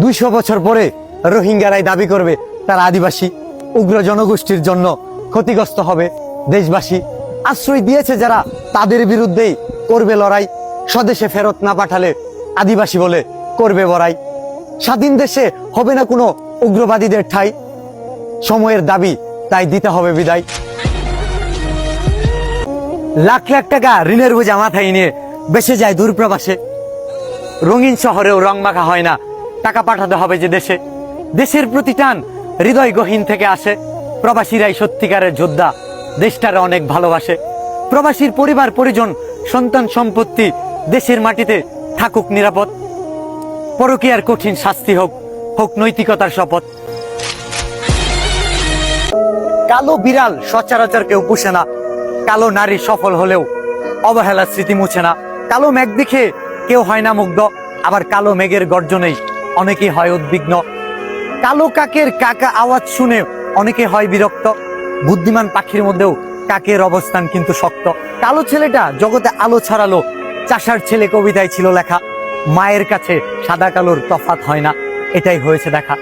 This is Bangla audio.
200 বছর পরে রোহিঙ্গারাই দাবি করবে তারা আদিবাসী। উগ্র জনগোষ্ঠীর জন্য ক্ষতিগ্রস্ত হবে দেশবাসী। আশ্রয় দিয়েছে যারা তাদের বিরুদ্ধেই করবে লড়াই। স্বদেশে ফেরত না পাঠালে আদিবাসী বলে করবে বড়াই। স্বাধীন দেশে হবে না কোনো উগ্রবাদীদের ঠাঁই। সময়ের দাবি তাই দিতে হবে বিদায়। লাখ লাখ টাকা ঋণের বোঝা মাথায় নিয়ে বেসে যায় দূরপ্রবাসে। রঙিন শহরেও রং মাখা হয় না, টাকা পাঠাতে হবে যে দেশে। দেশের প্রতি টান হৃদয় গহীন থেকে আসে। প্রবাসীরাই সত্যিকারের যোদ্ধা, দেশটারে অনেক ভালোবাসে। প্রবাসীর পরিবার পরিজন সন্তান সম্পত্তি দেশের মাটিতে থাকুক নিরাপদ। পরকীয়ার কঠিন শাস্তি হোক, হোক নৈতিকতার শপথ। কালো বিড়াল সচরাচর কেউ পুষে না, কালো নারী সফল হলেও অবহেলার স্মৃতি মুছে না। কালো মেঘ দেখে কেউ হয় না মুগ্ধ, আবার কালো মেঘের গর্জনেই অনেকেই হয় উদ্বিগ্ন। কালো কাকের কাকা আওয়াজ শুনে অনেকে হয় বিরক্ত। বুদ্ধিমান পাখির মধ্যেও কাকের অবস্থান কিন্তু শক্ত। কালো ছেলেটা জগতে আলো ছড়ালো, চাষার ছেলে কবিতায় ছিল লেখা। মায়ের কাছে সাদা কালোর তফাৎ হয় না, এটাই হয়েছে দেখা।